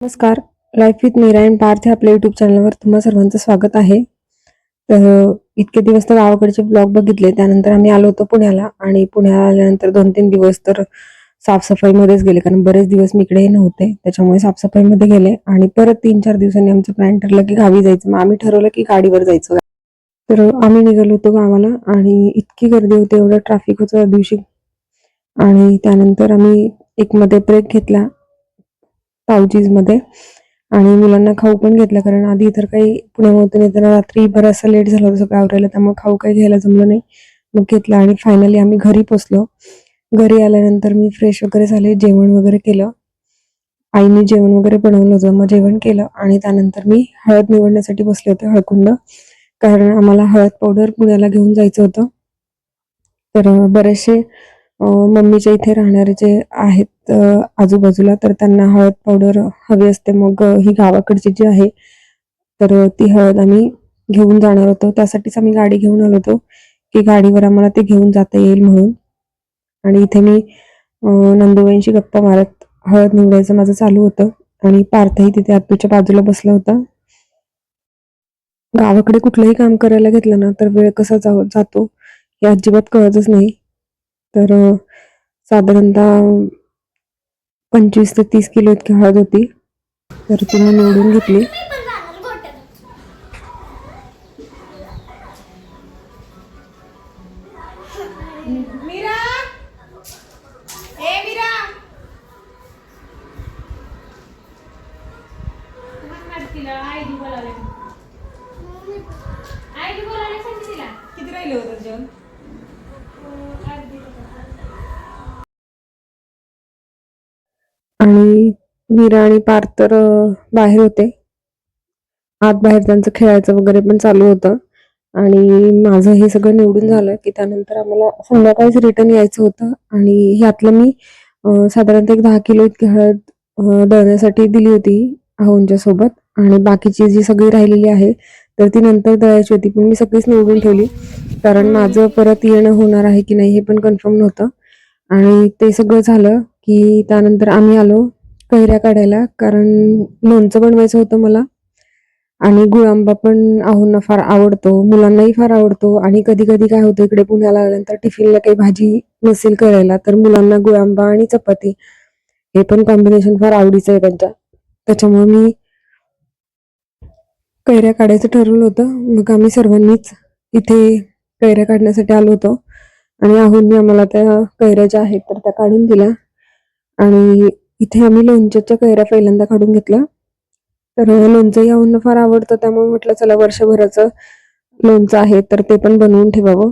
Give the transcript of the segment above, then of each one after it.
नमस्कार. Life with Meera and Parth या आपल्या युट्यूब चॅनलवर तुम्हा सर्वांचं स्वागत आहे. तर इतके दिवस तर गावाकडचे ब्लॉग बघितले. त्यानंतर आम्ही आलो होतो पुण्याला आणि पुण्याला आल्यानंतर 2-3 दिवस तर साफसफाईमध्येच गेले, कारण बरेच दिवस मी इकडे नव्हते. त्याच्यामुळे साफसफाईमध्ये गेले आणि परत 3-4 दिवसांनी आमचं प्लॅन ठरलं की गावी जायचं. मग आम्ही ठरवलं की गाडीवर जायचं. तर आम्ही निघालो होतो गावाला आणि इतकी गर्दी होती, एवढं ट्रॅफिक होतं त्या दिवशी. आणि त्यानंतर आम्ही एक मध्ये ब्रेक घेतला पावजीजमध्ये आणि मुलांना खाऊ पण घेतला, कारण आधी तर काही पुण्यामधून येताना रात्री बराचसा लेट झाला होता सगळं आवरायला, त्यामुळे खाऊ काही घ्यायला जमलं नाही. मग घेतला आणि फायनली आम्ही घरी पोचलो. घरी आल्यानंतर मी फ्रेश वगैरे झाले, जेवण वगैरे केलं. आईने जेवण वगैरे बनवलं होतं, मग जेवण केलं आणि त्यानंतर मी हळद निवडण्यासाठी बसले होते, हळकुंड. कारण आम्हाला हळद पावडर पुण्याला घेऊन जायचं होतं. तर बरेचसे मम्मीच्या इथे राहणारे जे आहेत आजूबाजूला, तर त्यांना हळद पावडर हवी असते. मग ही गावाकडची जी आहे, तर ती हळद आम्ही घेऊन जाणार होतो. त्यासाठीच आम्ही गाडी घेऊन आलो होतो की गाडीवर आम्हाला ते घेऊन जाता येईल म्हणून. आणि इथे मी नंदुबाईंशी गप्पा मारत हळद निवडायचं माझं चालू होतं आणि पार्थही तिथे आत्तूच्या बाजूला बसला होता. गावाकडे कुठलंही काम करायला घेतलं ना, तर वेळ कसा जातो हे अजिबात कळतच नाही. तर साधारणतः 25 ते 30 किलो इतकी हळद होती, तर ती मी निवडून घेतली. किती राहिले होतं जेवण? आणि मीरा आणि पार्थ तर बाहेर होते. आत बाहेर त्यांचं खेळायचं वगैरे पण चालू होतं. आणि माझं हे सगळं निवडून झालं की त्यानंतर आम्हाला संध्याकाळीच रिटर्न यायचं होतं. आणि ह्यातलं मी साधारणतः एक 10 किलो इतकी हळद दळण्यासाठी दिली होती आहोंच्या सोबत. आणि बाकीची जी सगळी राहिलेली आहे, तर ती नंतर दळायची होती, पण मी सगळीच निवडून ठेवली, कारण माझं परत येणं होणार आहे की नाही हे पण कन्फर्म नव्हतं. आणि ते सगळं झालं की त्यानंतर आम्ही आलो कैऱ्या काढायला, कारण लोणचं बनवायचं होतं मला. आणि गुळांबा पण आहोंना फार आवडतो, मुलांनाही फार आवडतो. आणि कधी कधी काय होतं, इकडे पुण्याला आल्यानंतर टिफिनला काही भाजी नसेल करायला, तर मुलांना गुळांबा आणि चपाती हे पण कॉम्बिनेशन फार आवडीचं आहे त्यांच्या. त्याच्यामुळे मी कैऱ्या काढायचं ठरवलं होतं. मग आम्ही सर्वांनीच इथे कैऱ्या काढण्यासाठी आलो होतो आणि आहोंनी आम्हाला त्या कैऱ्या ज्या आहेत तर त्या काढून दिल्या. आणि इथे आम्ही लोणच्याच्या कैऱ्या पहिल्यांदा काढून घेतल्या. तर लोणचंही आहोंना फार आवडतं, त्यामुळे म्हटलं चला वर्षभराचं लोणचं आहे तर ते पण बनवून ठेवावं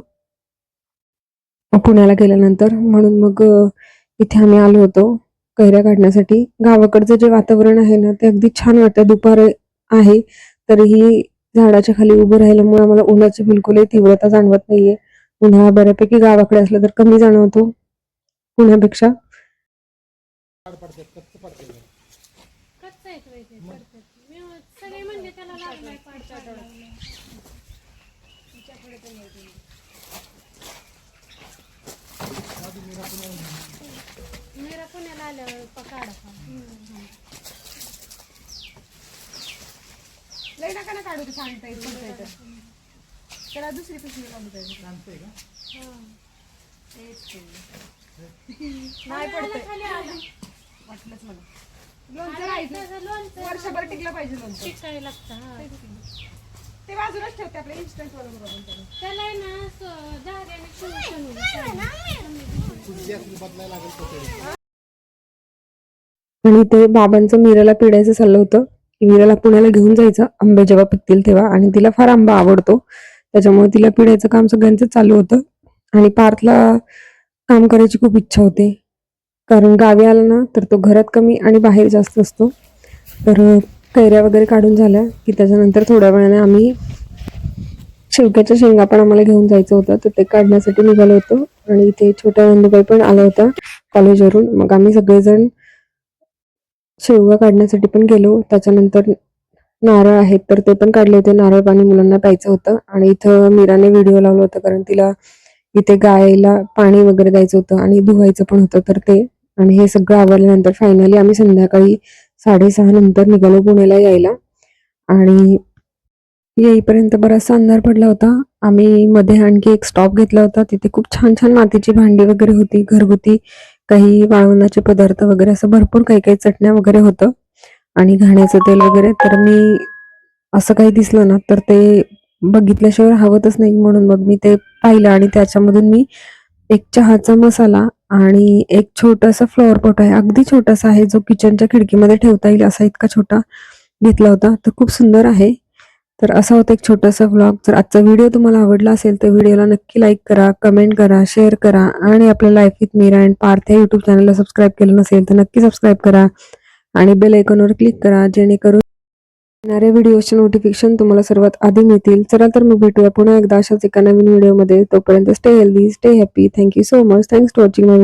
पुण्याला गेल्यानंतर. म्हणून मग इथे आम्ही आलो होतो कैऱ्या काढण्यासाठी. गावाकडचं जे वातावरण आहे ना, ते अगदी छान वाटतं. दुपार आहे तरीही झाडाच्या खाली उभं राहिल्यामुळे आम्हाला उन्हाची बिलकुलही तीव्रता जाणवत नाहीये. उन्हाळा बऱ्यापैकी गावाकडे असलं तर कमी जाणवतो पुण्यापेक्षा. पुण्याला आल्यावर पकाडा लई नका ना काढू, ते सांगता येईल पडता येतं. त्याला दुसरी पिशवी लावून पाहिजे. सांगतोय का? नाही पडतंय, वाटलंच मला. लोणचं राहायचं वर्षभर टिकलं पाहिजे. लोणचं टिकायला लागतं. ते बाजूलाच ठेवते आपल्या इन्स्टंट वरून बघून त्याला आहे ना झाऱ्याने आणि ते बाबांचं मीराला पिडायचं चाललं होतं की मीराला पुण्याला घेऊन जायचं, आंबे जेव्हा पिकतील तेव्हा. आणि तिला फार आंबा आवडतो, त्याच्यामुळे तिला पिडायचं काम सगळ्यांचं चालू होतं. आणि पार्थला काम करायची खूप इच्छा होते, कारण गावी आला ना तर तो घरात कमी आणि बाहेर जास्त असतो. तर कैऱ्या वगैरे काढून झाल्या की त्याच्यानंतर थोड्या वेळाने आम्ही शेवग्याच्या शेंगा पण आम्हाला घेऊन जायचं होतं, तर ते काढण्यासाठी निघालो होतो. आणि इथे छोट्या नंदुबाई पण आल्या होत्या कॉलेजवरून. मग आम्ही सगळेजण शेवगा काढण्यासाठी पण गेलो. त्याच्यानंतर नारळ आहेत तर ते पण काढले होते, नारळ पाणी मुलांना प्यायचं होतं. आणि इथं मीराने व्हिडिओ लावला होता, कारण तिला इथे गायला पाणी वगैरे द्यायचं होतं आणि धुवायचं पण होतं, तर ते. आणि हे सगळं आवरल्यानंतर फायनली आम्ही संध्याकाळी 6:30 नंतर निघालो पुण्याला यायला आणि येईपर्यंत बराचसा अंधार पडला होता. आम्ही मध्ये आणखी एक स्टॉप घेतला होता. तिथे खूप छान छान मातीची भांडी वगैरे होती, घरगुती काही वाळवणाचे पदार्थ वगैरे असं भरपूर काही काही चटण्या वगैरे होतं आणि घाण्याचं तेल वगैरे. तर मी असं काही दिसलं ना तर ते बघितल्याशिवाय राहवतच नाही, म्हणून मग मी ते पाहिलं आणि त्याच्यामधून मी एक चहाचा मसाला आणि एक छोटासा फ्लॉवर पॉट आहे, अगदी छोटासा आहे, जो किचनच्या खिडकीमध्ये ठेवता येईल असा इतका छोटा घेतला होता. तर खूप सुंदर आहे. तर असा होता एक छोटासा व्लॉग. जर आजचा व्हिडिओ तुम्हाला आवडला असेल तर व्हिडिओला नक्की लाईक करा, कमेंट करा, शेअर करा आणि आपल्या life with Meera and Parth या युट्यूब चॅनलला सबस्क्राईब केलं नसेल तर नक्की सबस्क्राईब करा आणि बेल आयकॉनवर क्लिक करा, जेणेकरून येणाऱ्या व्हिडिओचे नोटिफिकेशन तुम्हाला सर्वात आधी मिळतील. चला तर मग भेटूया पुन्हा एकदा अशाच एका नवीन व्हिडिओमध्ये. तोपर्यंत stay healthy, stay happy. Thank you so much. Thanks for watching my video.